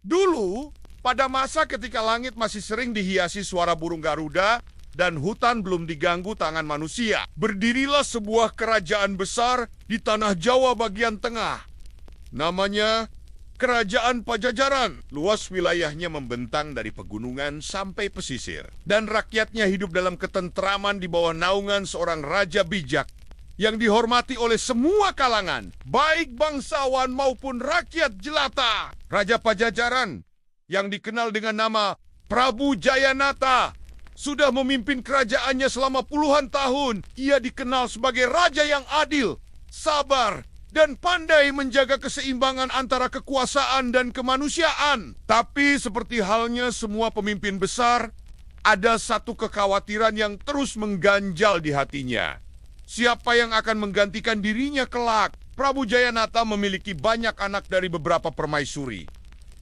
Dulu, pada masa ketika langit masih sering dihiasi suara burung Garuda dan hutan belum diganggu tangan manusia, berdirilah sebuah kerajaan besar di tanah Jawa bagian tengah. Namanya Kerajaan Pajajaran. Luas wilayahnya membentang dari pegunungan sampai pesisir. Dan rakyatnya hidup dalam ketentraman di bawah naungan seorang raja bijak yang dihormati oleh semua kalangan, baik bangsawan maupun rakyat jelata. Raja Pajajaran yang dikenal dengan nama Prabu Jayanata sudah memimpin kerajaannya selama puluhan tahun. Ia dikenal sebagai raja yang adil, sabar, dan pandai menjaga keseimbangan antara kekuasaan dan kemanusiaan. Tapi seperti halnya semua pemimpin besar, ada satu kekhawatiran yang terus mengganjal di hatinya. Siapa yang akan menggantikan dirinya kelak? Prabu Jayanata memiliki banyak anak dari beberapa permaisuri.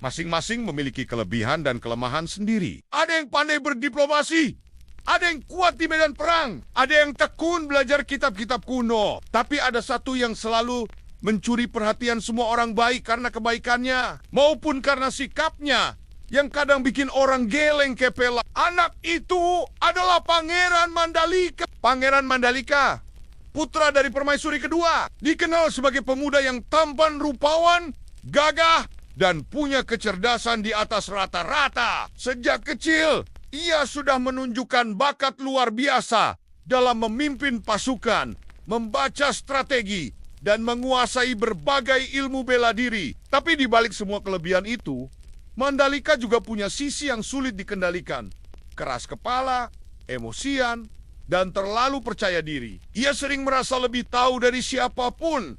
Masing-masing memiliki kelebihan dan kelemahan sendiri. Ada yang pandai berdiplomasi, ada yang kuat di medan perang, ada yang tekun belajar kitab-kitab kuno. Tapi ada satu yang selalu mencuri perhatian semua orang baik karena kebaikannya, maupun karena sikapnya yang kadang bikin orang geleng kepala. Anak itu adalah Pangeran Mandalika. Pangeran Mandalika, putra dari permaisuri kedua, dikenal sebagai pemuda yang tampan rupawan, gagah, dan punya kecerdasan di atas rata-rata. Sejak kecil, ia sudah menunjukkan bakat luar biasa dalam memimpin pasukan, membaca strategi, dan menguasai berbagai ilmu bela diri. Tapi di balik semua kelebihan itu, Mandalika juga punya sisi yang sulit dikendalikan. Keras kepala, emosian, dan terlalu percaya diri. Ia sering merasa lebih tahu dari siapapun,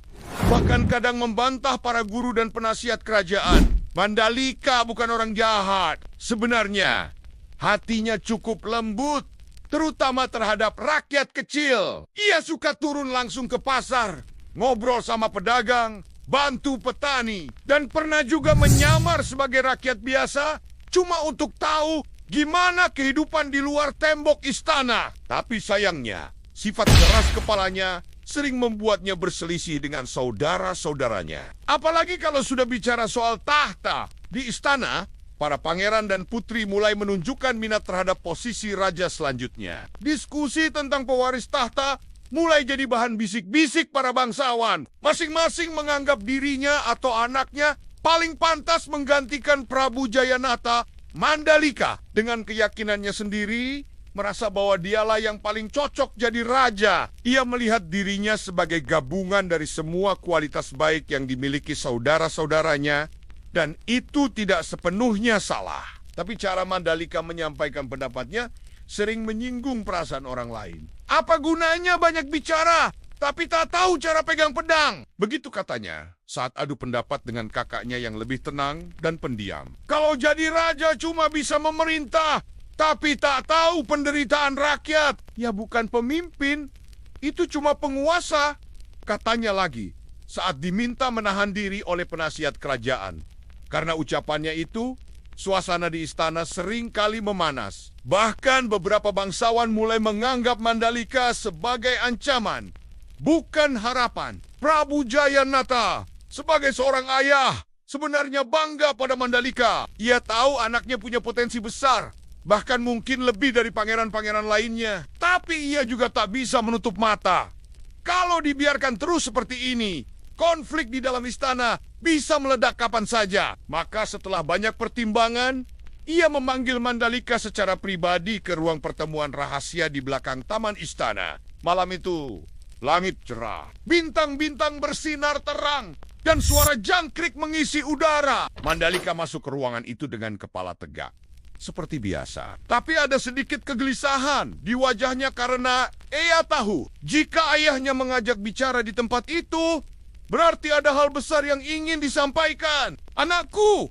bahkan kadang membantah para guru dan penasihat kerajaan. Mandalika bukan orang jahat. Sebenarnya, hatinya cukup lembut, terutama terhadap rakyat kecil. Ia suka turun langsung ke pasar, ngobrol sama pedagang, bantu petani, dan pernah juga menyamar sebagai rakyat biasa cuma untuk tahu gimana kehidupan di luar tembok istana. Tapi sayangnya, sifat keras kepalanya sering membuatnya berselisih dengan saudara-saudaranya. Apalagi kalau sudah bicara soal tahta. Di istana, para pangeran dan putri mulai menunjukkan minat terhadap posisi raja selanjutnya. Diskusi tentang pewaris tahta mulai jadi bahan bisik-bisik para bangsawan. Masing-masing menganggap dirinya atau anaknya paling pantas menggantikan Prabu Jayanata. Mandalika dengan keyakinannya sendiri merasa bahwa dialah yang paling cocok jadi raja. Ia melihat dirinya sebagai gabungan dari semua kualitas baik yang dimiliki saudara-saudaranya, dan itu tidak sepenuhnya salah. Tapi cara Mandalika menyampaikan pendapatnya sering menyinggung perasaan orang lain. Apa gunanya banyak bicara, tapi tak tahu cara pegang pedang? Begitu katanya saat adu pendapat dengan kakaknya yang lebih tenang dan pendiam. Kalau jadi raja cuma bisa memerintah, tapi tak tahu penderitaan rakyat. Ya bukan pemimpin, itu cuma penguasa, katanya lagi saat diminta menahan diri oleh penasihat kerajaan. Karena ucapannya itu, suasana di istana sering kali memanas. Bahkan beberapa bangsawan mulai menganggap Mandalika sebagai ancaman, bukan harapan. Prabu Jayanata sebagai seorang ayah sebenarnya bangga pada Mandalika. Ia tahu anaknya punya potensi besar, bahkan mungkin lebih dari pangeran-pangeran lainnya. Tapi ia juga tak bisa menutup mata. Kalau dibiarkan terus seperti ini, konflik di dalam istana bisa meledak kapan saja. Maka setelah banyak pertimbangan, ia memanggil Mandalika secara pribadi ke ruang pertemuan rahasia di belakang taman istana. Malam itu, langit cerah, bintang-bintang bersinar terang, dan suara jangkrik mengisi udara. Mandalika masuk ke ruangan itu dengan kepala tegak, seperti biasa. Tapi ada sedikit kegelisahan di wajahnya karena ia tahu jika ayahnya mengajak bicara di tempat itu, berarti ada hal besar yang ingin disampaikan. Anakku,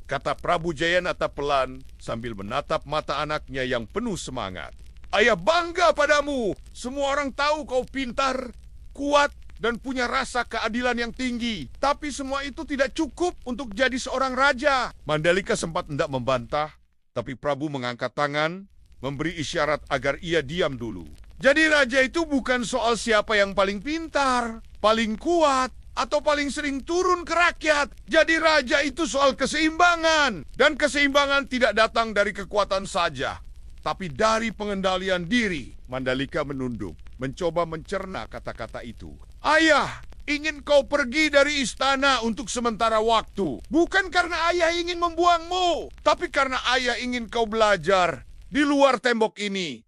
kata Prabu Jayanata pelan sambil menatap mata anaknya yang penuh semangat. Ayah bangga padamu. Semua orang tahu kau pintar, kuat, dan punya rasa keadilan yang tinggi. Tapi semua itu tidak cukup untuk jadi seorang raja. Mandalika sempat hendak membantah, tapi Prabu mengangkat tangan, memberi isyarat agar ia diam dulu. Jadi raja itu bukan soal siapa yang paling pintar, paling kuat, atau paling sering turun ke rakyat. Jadi raja itu soal keseimbangan. Dan keseimbangan tidak datang dari kekuatan saja, tapi dari pengendalian diri. Mandalika menunduk, mencoba mencerna kata-kata itu. Ayah ingin kau pergi dari istana untuk sementara waktu. Bukan karena ayah ingin membuangmu, tapi karena ayah ingin kau belajar di luar tembok ini.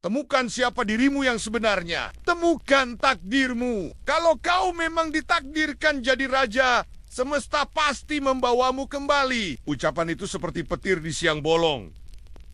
Temukan siapa dirimu yang sebenarnya. Temukan takdirmu. Kalau kau memang ditakdirkan jadi raja, semesta pasti membawamu kembali. Ucapan itu seperti petir di siang bolong.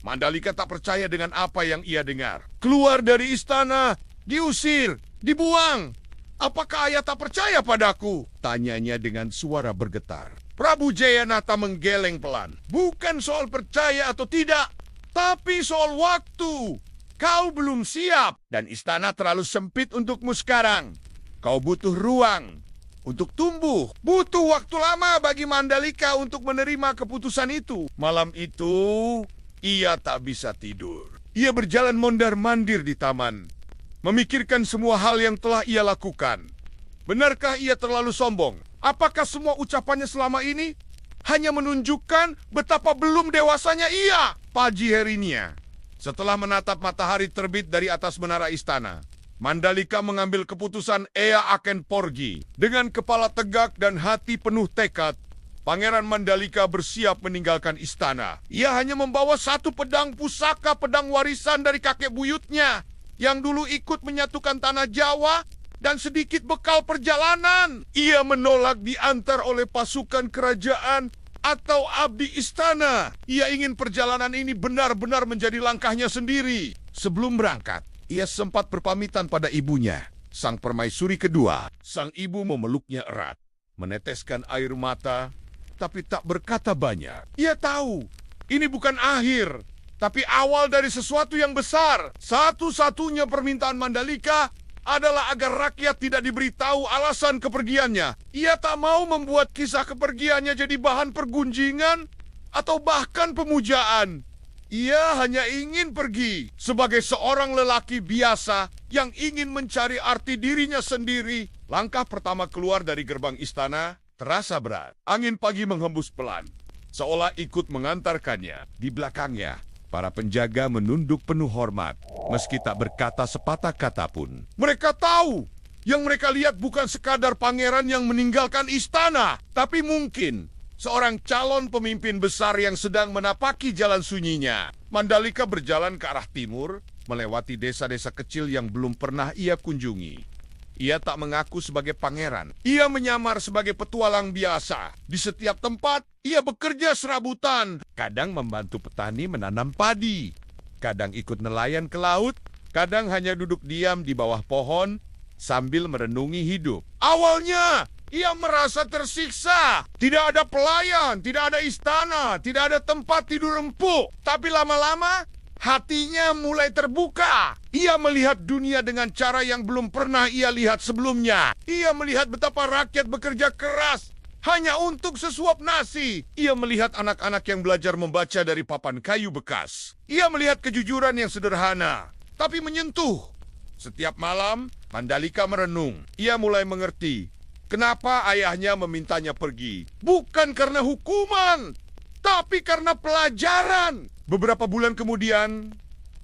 Mandalika tak percaya dengan apa yang ia dengar. Keluar dari istana, diusir, dibuang. Apakah ayah tak percaya padaku? Tanyanya dengan suara bergetar. Prabu Jayanata menggeleng pelan. Bukan soal percaya atau tidak, tapi soal waktu. Kau belum siap, dan istana terlalu sempit untukmu sekarang. Kau butuh ruang untuk tumbuh. Butuh waktu lama bagi Mandalika untuk menerima keputusan itu. Malam itu, ia tak bisa tidur. Ia berjalan mondar-mandir di taman, memikirkan semua hal yang telah ia lakukan. Benarkah ia terlalu sombong? Apakah semua ucapannya selama ini hanya menunjukkan betapa belum dewasanya ia? Pagi harinya, setelah menatap matahari terbit dari atas menara istana, Mandalika mengambil keputusan ia akan pergi. Dengan kepala tegak dan hati penuh tekad, Pangeran Mandalika bersiap meninggalkan istana. Ia hanya membawa satu pedang pusaka, pedang warisan dari kakek buyutnya, yang dulu ikut menyatukan tanah Jawa, dan sedikit bekal perjalanan. Ia menolak diantar oleh pasukan kerajaan atau abdi istana. Ia ingin perjalanan ini benar-benar menjadi langkahnya sendiri. Sebelum berangkat, ia sempat berpamitan pada ibunya, sang permaisuri kedua. Sang ibu memeluknya erat, meneteskan air mata, tapi tak berkata banyak. Ia tahu, ini bukan akhir, tapi awal dari sesuatu yang besar. Satu-satunya permintaan Mandalika adalah agar rakyat tidak diberitahu alasan kepergiannya. Ia tak mau membuat kisah kepergiannya jadi bahan pergunjingan atau bahkan pemujaan. Ia hanya ingin pergi sebagai seorang lelaki biasa yang ingin mencari arti dirinya sendiri. Langkah pertama keluar dari gerbang istana terasa berat. Angin pagi menghembus pelan, seolah ikut mengantarkannya. Di belakangnya, para penjaga menunduk penuh hormat, meski tak berkata sepatah kata pun. Mereka tahu, yang mereka lihat bukan sekadar pangeran yang meninggalkan istana, tapi mungkin seorang calon pemimpin besar yang sedang menapaki jalan sunyinya. Mandalika berjalan ke arah timur, melewati desa-desa kecil yang belum pernah ia kunjungi. Ia tak mengaku sebagai pangeran. Ia menyamar sebagai petualang biasa. Di setiap tempat, ia bekerja serabutan. Kadang membantu petani menanam padi. Kadang ikut nelayan ke laut. Kadang hanya duduk diam di bawah pohon sambil merenungi hidup. Awalnya, ia merasa tersiksa. Tidak ada pelayan, tidak ada istana, tidak ada tempat tidur empuk. Tapi lama-lama, hatinya mulai terbuka. Ia melihat dunia dengan cara yang belum pernah ia lihat sebelumnya. Ia melihat betapa rakyat bekerja keras hanya untuk sesuap nasi. Ia melihat anak-anak yang belajar membaca dari papan kayu bekas. Ia melihat kejujuran yang sederhana, tapi menyentuh. Setiap malam, Mandalika merenung. Ia mulai mengerti kenapa ayahnya memintanya pergi. Bukan karena hukuman, tapi karena pelajaran. Beberapa bulan kemudian,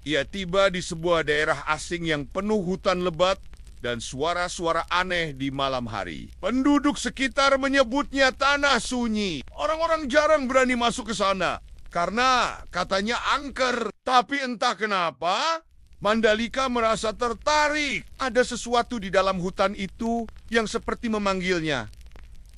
ia tiba di sebuah daerah asing yang penuh hutan lebat dan suara-suara aneh di malam hari. Penduduk sekitar menyebutnya tanah sunyi. Orang-orang jarang berani masuk ke sana karena katanya angker. Tapi entah kenapa, Mandalika merasa tertarik. Ada sesuatu di dalam hutan itu yang seperti memanggilnya.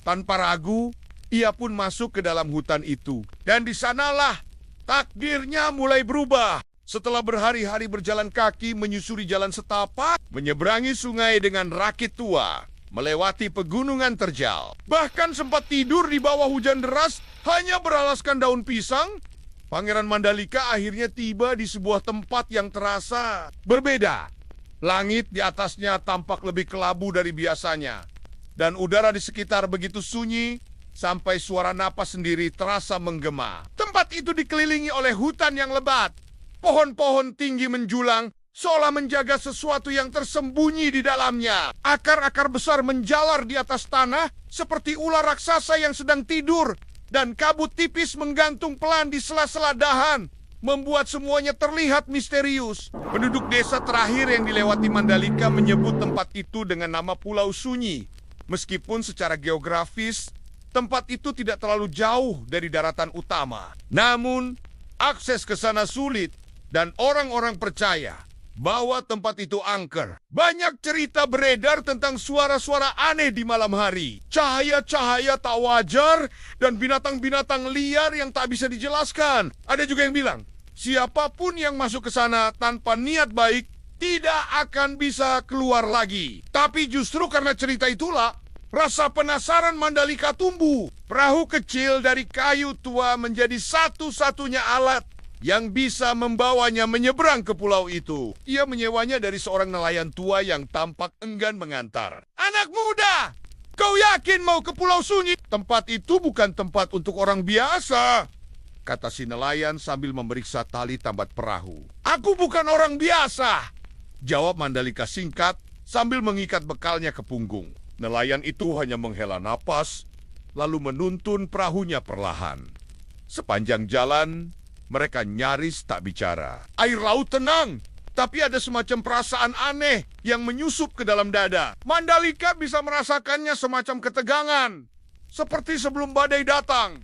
Tanpa ragu, ia pun masuk ke dalam hutan itu. Dan di sanalah takdirnya mulai berubah. Setelah berhari-hari berjalan kaki menyusuri jalan setapak, menyeberangi sungai dengan rakit tua, melewati pegunungan terjal, bahkan sempat tidur di bawah hujan deras hanya beralaskan daun pisang, Pangeran Mandalika akhirnya tiba di sebuah tempat yang terasa berbeda. Langit di atasnya tampak lebih kelabu dari biasanya, dan udara di sekitar begitu sunyi sampai suara napas sendiri terasa menggema. Tempat itu dikelilingi oleh hutan yang lebat. Pohon-pohon tinggi menjulang seolah menjaga sesuatu yang tersembunyi di dalamnya. Akar-akar besar menjalar di atas tanah seperti ular raksasa yang sedang tidur, dan kabut tipis menggantung pelan di sela-sela dahan, membuat semuanya terlihat misterius. Penduduk desa terakhir yang dilewati Mandalika menyebut tempat itu dengan nama Pulau Sunyi. Meskipun secara geografis, tempat itu tidak terlalu jauh dari daratan utama. Namun, akses ke sana sulit dan orang-orang percaya bahwa tempat itu angker. Banyak cerita beredar tentang suara-suara aneh di malam hari, cahaya-cahaya tak wajar, dan binatang-binatang liar yang tak bisa dijelaskan. Ada juga yang bilang, siapapun yang masuk ke sana tanpa niat baik tidak akan bisa keluar lagi. Tapi justru karena cerita itulah, rasa penasaran Mandalika tumbuh. Perahu kecil dari kayu tua menjadi satu-satunya alat yang bisa membawanya menyeberang ke pulau itu. Ia menyewanya dari seorang nelayan tua yang tampak enggan mengantar. "Anak muda, kau yakin mau ke Pulau Sunyi? Tempat itu bukan tempat untuk orang biasa," kata si nelayan sambil memeriksa tali tambat perahu. "Aku bukan orang biasa," jawab Mandalika singkat sambil mengikat bekalnya ke punggung. Nelayan itu hanya menghela napas, lalu menuntun perahunya perlahan. Sepanjang jalan, mereka nyaris tak bicara. Air laut tenang, tapi ada semacam perasaan aneh yang menyusup ke dalam dada. Mandalika bisa merasakannya semacam ketegangan, seperti sebelum badai datang.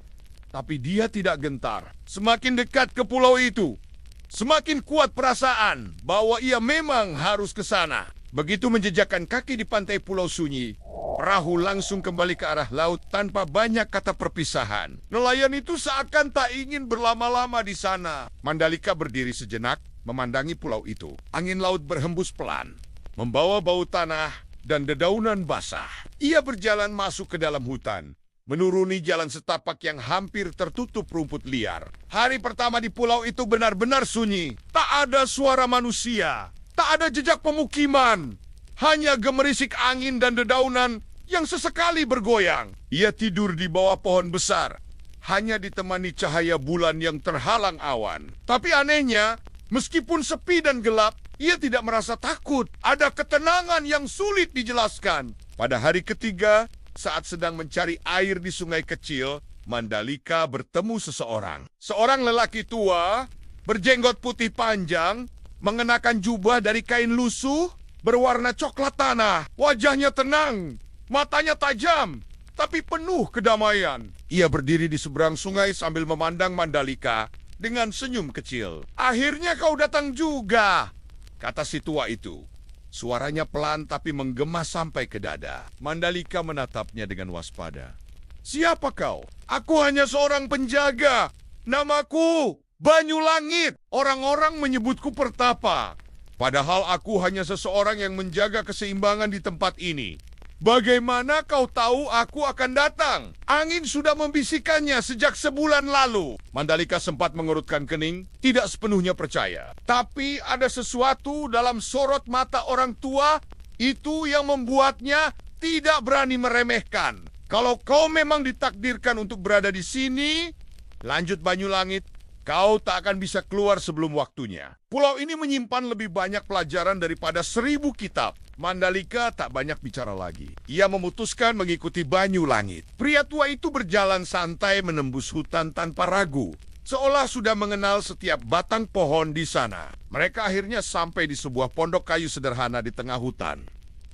Tapi dia tidak gentar. Semakin dekat ke pulau itu, semakin kuat perasaan bahwa ia memang harus ke sana. Begitu menjejakkan kaki di pantai Pulau Sunyi, perahu langsung kembali ke arah laut tanpa banyak kata perpisahan. Nelayan itu seakan tak ingin berlama-lama di sana. Mandalika berdiri sejenak, memandangi pulau itu. Angin laut berhembus pelan, membawa bau tanah dan dedaunan basah. Ia berjalan masuk ke dalam hutan, menuruni jalan setapak yang hampir tertutup rumput liar. Hari pertama di pulau itu benar-benar sunyi. Tak ada suara manusia. Tak ada jejak pemukiman, hanya gemerisik angin dan dedaunan yang sesekali bergoyang. Ia tidur di bawah pohon besar, hanya ditemani cahaya bulan yang terhalang awan. Tapi anehnya, meskipun sepi dan gelap, ia tidak merasa takut. Ada ketenangan yang sulit dijelaskan. Pada hari ketiga, saat sedang mencari air di sungai kecil, Mandalika bertemu seseorang. Seorang lelaki tua, berjenggot putih panjang, mengenakan jubah dari kain lusuh berwarna coklat tanah. Wajahnya tenang, matanya tajam, tapi penuh kedamaian. Ia berdiri di seberang sungai sambil memandang Mandalika dengan senyum kecil. "Akhirnya kau datang juga," kata si tua itu. Suaranya pelan tapi menggema sampai ke dada. Mandalika menatapnya dengan waspada. "Siapa kau?" "Aku hanya seorang penjaga. Namaku Banyu Langit. Orang-orang menyebutku Pertapa. Padahal aku hanya seseorang yang menjaga keseimbangan di tempat ini. Bagaimana kau tahu aku akan datang? Angin sudah membisikkannya sejak sebulan lalu." Mandalika sempat mengerutkan kening, tidak sepenuhnya percaya. Tapi ada sesuatu dalam sorot mata orang tua itu yang membuatnya tidak berani meremehkan. "Kalau kau memang ditakdirkan untuk berada di sini," lanjut Banyu Langit, "kau tak akan bisa keluar sebelum waktunya." Pulau ini menyimpan lebih banyak pelajaran daripada 1000 kitab. Mandalika tak banyak bicara lagi. Ia memutuskan mengikuti Banyu Langit. Pria tua itu berjalan santai menembus hutan tanpa ragu, seolah sudah mengenal setiap batang pohon di sana. Mereka akhirnya sampai di sebuah pondok kayu sederhana di tengah hutan,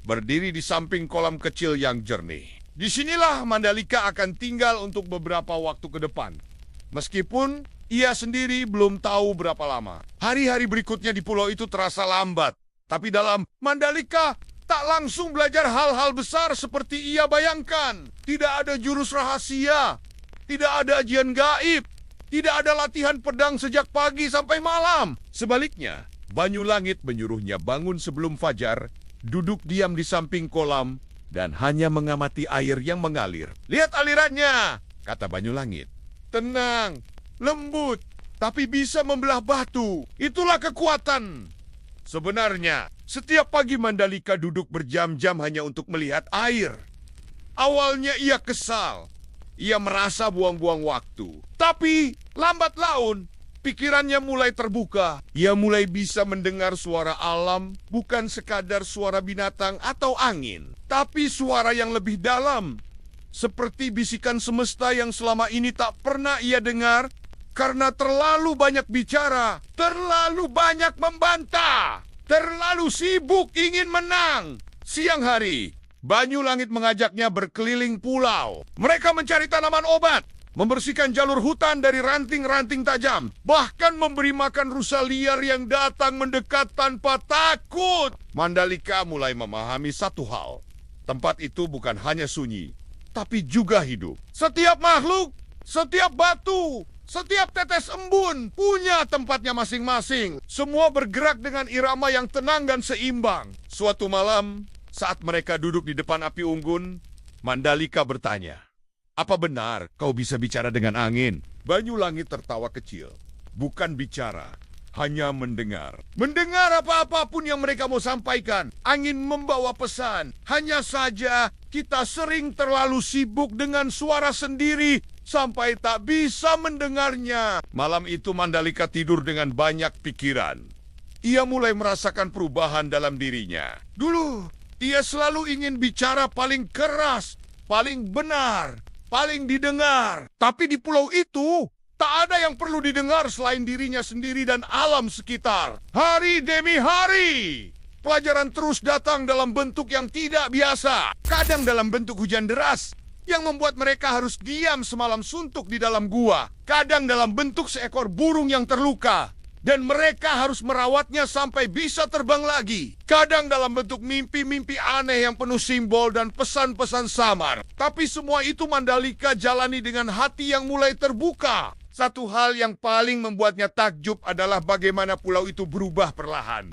berdiri di samping kolam kecil yang jernih. Disinilah Mandalika akan tinggal untuk beberapa waktu ke depan. Meskipun ia sendiri belum tahu berapa lama. Hari-hari berikutnya di pulau itu terasa lambat. Tapi dalam Mandalika tak langsung belajar hal-hal besar seperti ia bayangkan. Tidak ada jurus rahasia. Tidak ada ajian gaib. Tidak ada latihan pedang sejak pagi sampai malam. Sebaliknya, Banyu Langit menyuruhnya bangun sebelum fajar, duduk diam di samping kolam, dan hanya mengamati air yang mengalir. "Lihat alirannya," kata Banyu Langit. "Tenang, lembut, tapi bisa membelah batu. Itulah kekuatan." Sebenarnya, setiap pagi Mandalika duduk berjam-jam hanya untuk melihat air. Awalnya ia kesal. Ia merasa buang-buang waktu. Tapi, lambat laun, Pikirannya mulai terbuka. Ia mulai bisa mendengar suara alam, bukan sekadar suara binatang atau angin, tapi suara yang lebih dalam. Seperti bisikan semesta yang selama ini tak pernah ia dengar karena terlalu banyak bicara, terlalu banyak membantah, terlalu sibuk ingin menang. Siang hari, Banyulangit mengajaknya berkeliling pulau. Mereka mencari tanaman obat, membersihkan jalur hutan dari ranting-ranting tajam, bahkan memberi makan rusa liar yang datang mendekat tanpa takut. Mandalika mulai memahami satu hal. Tempat itu bukan hanya sunyi, tapi juga hidup. Setiap makhluk, setiap batu, setiap tetes embun punya tempatnya masing-masing. Semua bergerak dengan irama yang tenang dan seimbang. Suatu malam, saat mereka duduk di depan api unggun, Mandalika bertanya, "Apa benar kau bisa bicara dengan angin?" Banyulangit tertawa kecil. "Bukan bicara, hanya mendengar. Mendengar apa-apapun yang mereka mau sampaikan. Angin membawa pesan. Hanya saja kita sering terlalu sibuk dengan suara sendiri sampai tak bisa mendengarnya." Malam itu Mandalika tidur dengan banyak pikiran. Ia mulai merasakan perubahan dalam dirinya. Dulu, ia selalu ingin bicara paling keras, paling benar, paling didengar. Tapi di pulau itu, tak ada yang perlu didengar selain dirinya sendiri dan alam sekitar. Hari demi hari, pelajaran terus datang dalam bentuk yang tidak biasa. Kadang dalam bentuk hujan deras, yang membuat mereka harus diam semalam suntuk di dalam gua. Kadang dalam bentuk seekor burung yang terluka, dan mereka harus merawatnya sampai bisa terbang lagi. Kadang dalam bentuk mimpi-mimpi aneh yang penuh simbol dan pesan-pesan samar. Tapi semua itu Mandalika jalani dengan hati yang mulai terbuka. Satu hal yang paling membuatnya takjub adalah bagaimana pulau itu berubah perlahan.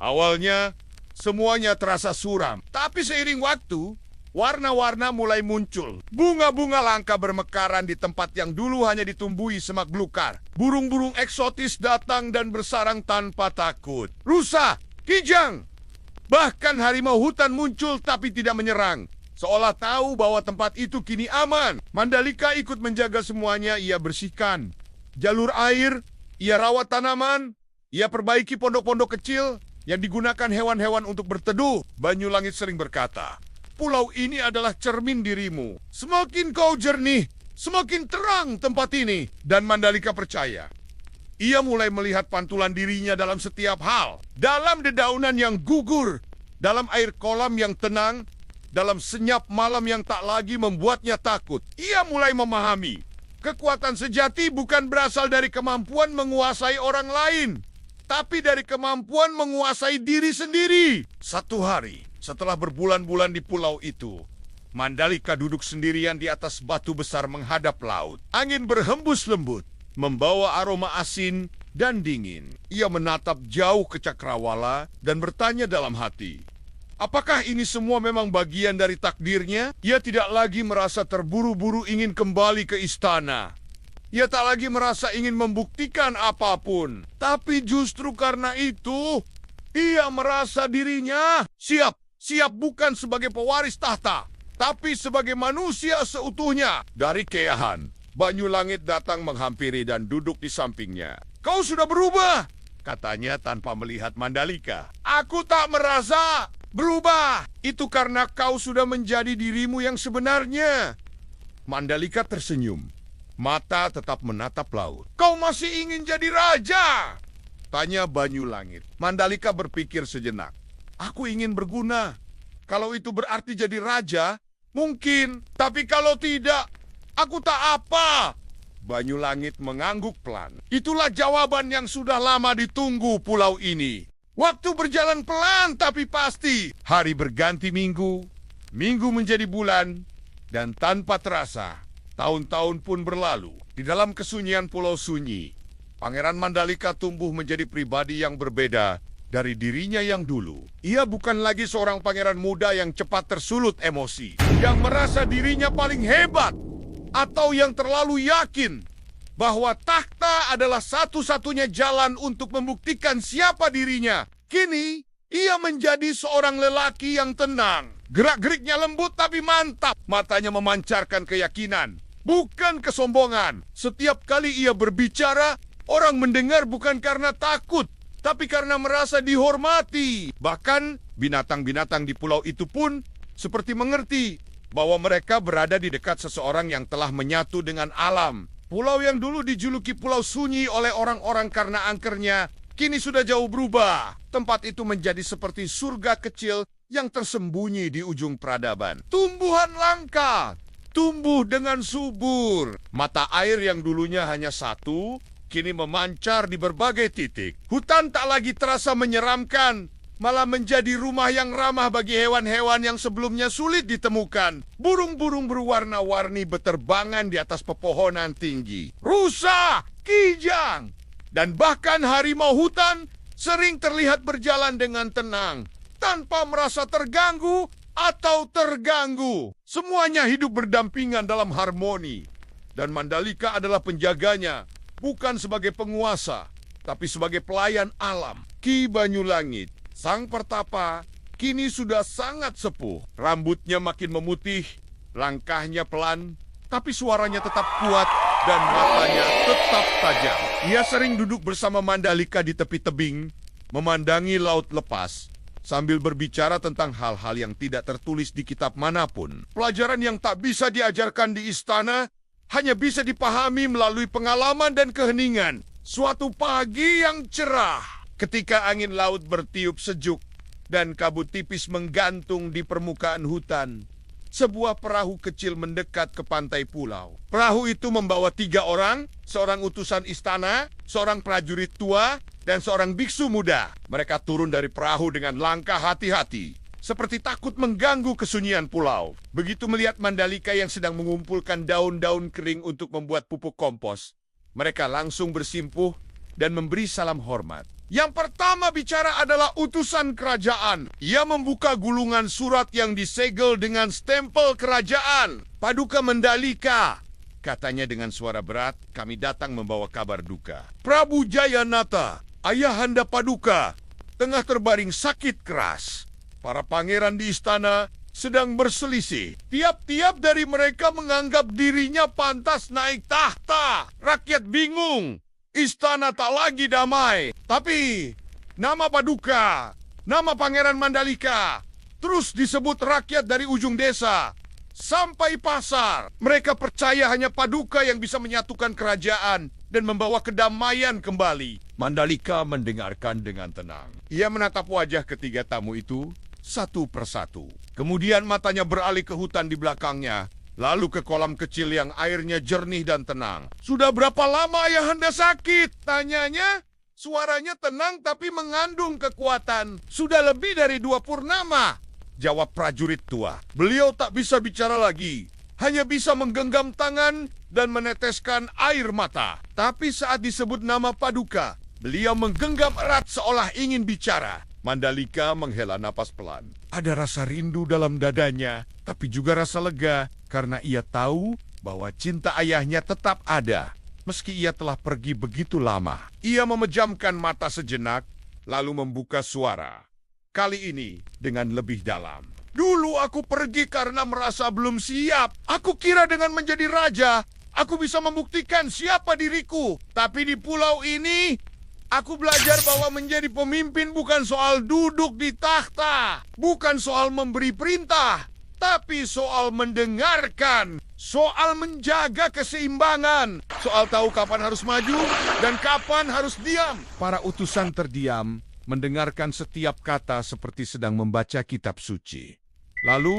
Awalnya, semuanya terasa suram. Tapi seiring waktu, warna-warna mulai muncul. Bunga-bunga langka bermekaran di tempat yang dulu hanya ditumbuhi semak belukar. Burung-burung eksotis datang dan bersarang tanpa takut. Rusa, kijang, bahkan harimau hutan muncul tapi tidak menyerang. Seolah tahu bahwa tempat itu kini aman. Mandalika ikut menjaga semuanya. Ia bersihkan jalur air, ia rawat tanaman, ia perbaiki pondok-pondok kecil yang digunakan hewan-hewan untuk berteduh. Banyulangit sering berkata, "Pulau ini adalah cermin dirimu. Semakin kau jernih, semakin terang tempat ini." Dan Mandalika percaya. Ia mulai melihat pantulan dirinya dalam setiap hal. Dalam dedaunan yang gugur, dalam air kolam yang tenang, dalam senyap malam yang tak lagi membuatnya takut. Ia mulai memahami, kekuatan sejati bukan berasal dari kemampuan menguasai orang lain, tapi dari kemampuan menguasai diri sendiri. Satu hari, setelah berbulan-bulan di pulau itu, Mandalika duduk sendirian di atas batu besar menghadap laut. Angin berhembus lembut, membawa aroma asin dan dingin. Ia menatap jauh ke cakrawala dan bertanya dalam hati, apakah ini semua memang bagian dari takdirnya? Ia tidak lagi merasa terburu-buru ingin kembali ke istana. Ia tak lagi merasa ingin membuktikan apapun. Tapi justru karena itu, ia merasa dirinya siap bukan sebagai pewaris tahta, tapi sebagai manusia seutuhnya. Dari keahan, Banyulangit datang menghampiri dan duduk di sampingnya. "Kau sudah berubah," katanya tanpa melihat Mandalika. "Aku tak merasa berubah. Itu karena kau sudah menjadi dirimu yang sebenarnya." Mandalika tersenyum. Mata tetap menatap laut. "Kau masih ingin jadi raja?" tanya Banyulangit. Mandalika berpikir sejenak. "Aku ingin berguna. Kalau itu berarti jadi raja, mungkin. Tapi kalau tidak, aku tak apa." Banyulangit mengangguk pelan. Itulah jawaban yang sudah lama ditunggu pulau ini. Waktu berjalan pelan tapi pasti. Hari berganti minggu, minggu menjadi bulan, dan tanpa terasa, tahun-tahun pun berlalu. Di dalam kesunyian Pulau Sunyi, Pangeran Mandalika tumbuh menjadi pribadi yang berbeda dari dirinya yang dulu. Ia bukan lagi seorang pangeran muda yang cepat tersulut emosi, yang merasa dirinya paling hebat, atau yang terlalu yakin bahwa takhta adalah satu-satunya jalan untuk membuktikan siapa dirinya. Kini, ia menjadi seorang lelaki yang tenang. Gerak-geriknya lembut tapi mantap. Matanya memancarkan keyakinan, bukan kesombongan. Setiap kali ia berbicara, Orang mendengar bukan karena takut, tapi karena merasa dihormati. Bahkan binatang-binatang di pulau itu pun seperti mengerti bahwa mereka berada di dekat seseorang yang telah menyatu dengan alam. Pulau yang dulu dijuluki Pulau Sunyi oleh orang-orang karena angkernya, kini sudah jauh berubah. Tempat itu menjadi seperti surga kecil yang tersembunyi di ujung peradaban. Tumbuhan langka tumbuh dengan subur. Mata air yang dulunya hanya satu, kini memancar di berbagai titik. Hutan tak lagi terasa menyeramkan, malah menjadi rumah yang ramah bagi hewan-hewan yang sebelumnya sulit ditemukan. Burung-burung berwarna-warni beterbangan di atas pepohonan tinggi. Rusa, kijang, dan bahkan harimau hutan sering terlihat berjalan dengan tenang, tanpa merasa terganggu atau terganggu. Semuanya hidup berdampingan dalam harmoni. Dan Mandalika adalah penjaganya, bukan sebagai penguasa, tapi sebagai pelayan alam. Ki Banyulangit, sang pertapa, kini sudah sangat sepuh. Rambutnya makin memutih, langkahnya pelan, tapi suaranya tetap kuat dan matanya tetap tajam. Ia sering duduk bersama Mandalika di tepi tebing, memandangi laut lepas, sambil berbicara tentang hal-hal yang tidak tertulis di kitab manapun. Pelajaran yang tak bisa diajarkan di istana, hanya bisa dipahami melalui pengalaman dan keheningan. Suatu pagi yang cerah, ketika angin laut bertiup sejuk dan kabut tipis menggantung di permukaan hutan, sebuah perahu kecil mendekat ke pantai pulau. Perahu itu membawa 3 orang, seorang utusan istana, seorang prajurit tua, dan seorang biksu muda. Mereka turun dari perahu dengan langkah hati-hati, seperti takut mengganggu kesunyian pulau. Begitu melihat Mandalika yang sedang mengumpulkan daun-daun kering untuk membuat pupuk kompos, mereka langsung bersimpuh dan memberi salam hormat. Yang pertama bicara adalah utusan kerajaan. Ia membuka gulungan surat yang disegel dengan stempel kerajaan. Paduka Mandalika, katanya dengan suara berat, kami datang membawa kabar duka. Prabu Jayanata, ayahanda Paduka, tengah terbaring sakit keras. Para pangeran di istana sedang berselisih. Tiap-tiap dari mereka menganggap dirinya pantas naik tahta. Rakyat bingung. Istana tak lagi damai. Tapi nama Paduka, nama Pangeran Mandalika terus disebut rakyat dari ujung desa sampai pasar. Mereka percaya hanya Paduka yang bisa menyatukan kerajaan dan membawa kedamaian kembali. Mandalika mendengarkan dengan tenang. Ia menatap wajah ketiga tamu itu satu persatu. Kemudian matanya beralih ke hutan di belakangnya, lalu ke kolam kecil yang airnya jernih dan tenang. Sudah berapa lama ayahanda sakit? Tanyanya. Suaranya tenang tapi mengandung kekuatan. Sudah lebih dari 2 purnama, jawab prajurit tua. Beliau tak bisa bicara lagi, hanya bisa menggenggam tangan dan meneteskan air mata. Tapi saat disebut nama Paduka, beliau menggenggam erat seolah ingin bicara. Mandalika menghela napas pelan. Ada rasa rindu dalam dadanya, tapi juga rasa lega karena ia tahu bahwa cinta ayahnya tetap ada, meski ia telah pergi begitu lama. Ia memejamkan mata sejenak, lalu membuka suara. Kali ini dengan lebih dalam. Dulu aku pergi karena merasa belum siap. Aku kira dengan menjadi raja, aku bisa membuktikan siapa diriku. Tapi di pulau ini, aku belajar bahwa menjadi pemimpin bukan soal duduk di takhta, bukan soal memberi perintah, tapi soal mendengarkan, soal menjaga keseimbangan, soal tahu kapan harus maju dan kapan harus diam. Para utusan terdiam, mendengarkan setiap kata seperti sedang membaca kitab suci. Lalu,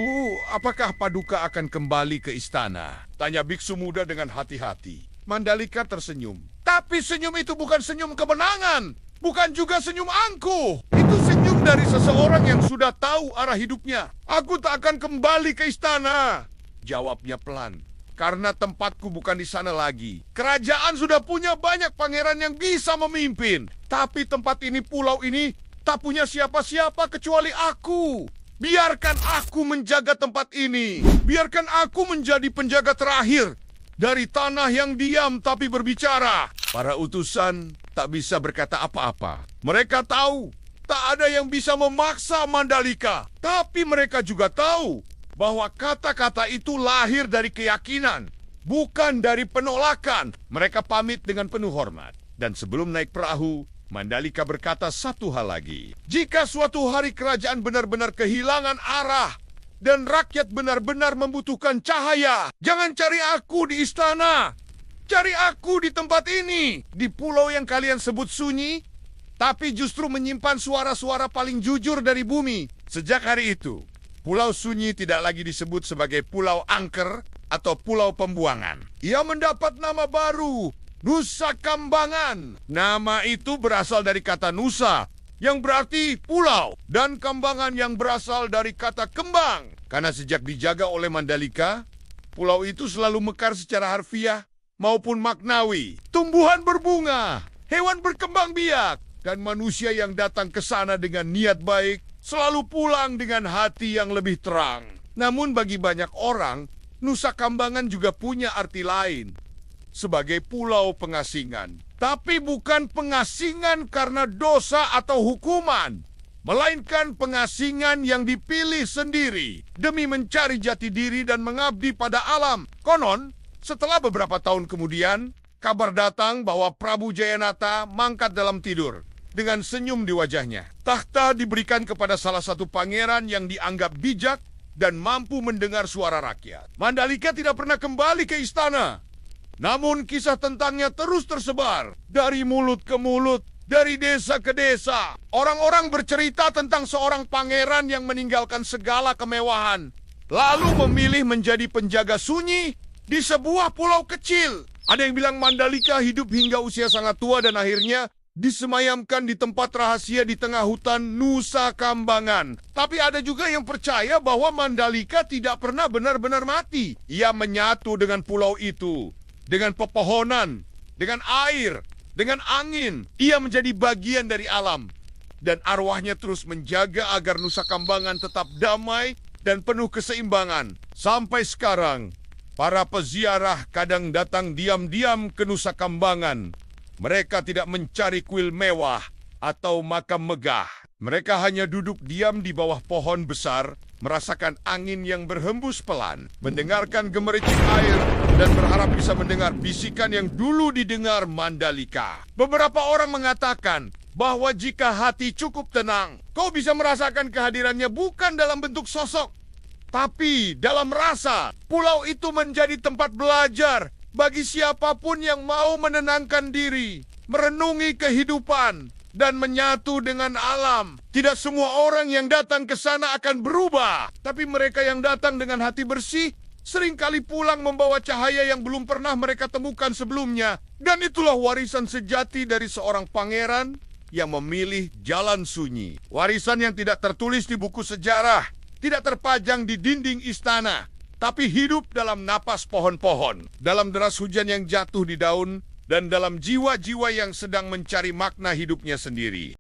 apakah Paduka akan kembali ke istana? Tanya biksu muda dengan hati-hati. Mandalika tersenyum. Tapi senyum itu bukan senyum kemenangan, bukan juga senyum angkuh. Itu senyum dari seseorang yang sudah tahu arah hidupnya. Aku tak akan kembali ke istana, jawabnya pelan. Karena tempatku bukan di sana lagi. Kerajaan sudah punya banyak pangeran yang bisa memimpin. Tapi tempat ini, pulau ini, tak punya siapa-siapa kecuali aku. Biarkan aku menjaga tempat ini. Biarkan aku menjadi penjaga terakhir dari tanah yang diam tapi berbicara. Para utusan tak bisa berkata apa-apa. Mereka tahu tak ada yang bisa memaksa Mandalika. Tapi mereka juga tahu bahwa kata-kata itu lahir dari keyakinan, bukan dari penolakan. Mereka pamit dengan penuh hormat. Dan sebelum naik perahu, Mandalika berkata satu hal lagi. Jika suatu hari kerajaan benar-benar kehilangan arah dan rakyat benar-benar membutuhkan cahaya, jangan cari aku di istana. Cari aku di tempat ini, di pulau yang kalian sebut sunyi, tapi justru menyimpan suara-suara paling jujur dari bumi. Sejak hari itu, Pulau Sunyi tidak lagi disebut sebagai Pulau Angker atau Pulau Pembuangan. Ia mendapat nama baru, Nusa Kambangan. Nama itu berasal dari kata Nusa, yang berarti pulau, dan Kambangan yang berasal dari kata kembang. Karena sejak dijaga oleh Mandalika, pulau itu selalu mekar secara harfiah maupun maknawi. Tumbuhan berbunga, hewan berkembang biak, dan manusia yang datang ke sana dengan niat baik selalu pulang dengan hati yang lebih terang. Namun bagi banyak orang, Nusa Kambangan juga punya arti lain, sebagai pulau pengasingan. Tapi bukan pengasingan karena dosa atau hukuman, melainkan pengasingan yang dipilih sendiri demi mencari jati diri dan mengabdi pada alam. Konon, setelah beberapa tahun kemudian, kabar datang bahwa Prabu Jayanata mangkat dalam tidur dengan senyum di wajahnya. Takhta diberikan kepada salah satu pangeran yang dianggap bijak dan mampu mendengar suara rakyat. Mandalika tidak pernah kembali ke istana. Namun kisah tentangnya terus tersebar dari mulut ke mulut, dari desa ke desa. Orang-orang bercerita tentang seorang pangeran yang meninggalkan segala kemewahan, lalu memilih menjadi penjaga sunyi di sebuah pulau kecil. Ada yang bilang Mandalika hidup hingga usia sangat tua dan akhirnya disemayamkan di tempat rahasia di tengah hutan Nusa Kambangan. Tapi ada juga yang percaya bahwa Mandalika tidak pernah benar-benar mati. Ia menyatu dengan pulau itu, dengan pepohonan, dengan air, dengan angin. Ia menjadi bagian dari alam. Dan arwahnya terus menjaga agar Nusa Kambangan tetap damai dan penuh keseimbangan. Sampai sekarang, para peziarah kadang datang diam-diam ke Nusa Kambangan. Mereka tidak mencari kuil mewah atau makam megah. Mereka hanya duduk diam di bawah pohon besar, merasakan angin yang berhembus pelan, mendengarkan gemericik air, dan berharap bisa mendengar bisikan yang dulu didengar Mandalika. Beberapa orang mengatakan bahwa jika hati cukup tenang, kau bisa merasakan kehadirannya bukan dalam bentuk sosok, tapi dalam rasa. Pulau itu menjadi tempat belajar bagi siapapun yang mau menenangkan diri, merenungi kehidupan, dan menyatu dengan alam. Tidak semua orang yang datang ke sana akan berubah, tapi mereka yang datang dengan hati bersih seringkali pulang membawa cahaya yang belum pernah mereka temukan sebelumnya. Dan itulah warisan sejati dari seorang pangeran yang memilih jalan sunyi. Warisan yang tidak tertulis di buku sejarah, tidak terpajang di dinding istana, tapi hidup dalam napas pohon-pohon, dalam deras hujan yang jatuh di daun, dan dalam jiwa-jiwa yang sedang mencari makna hidupnya sendiri.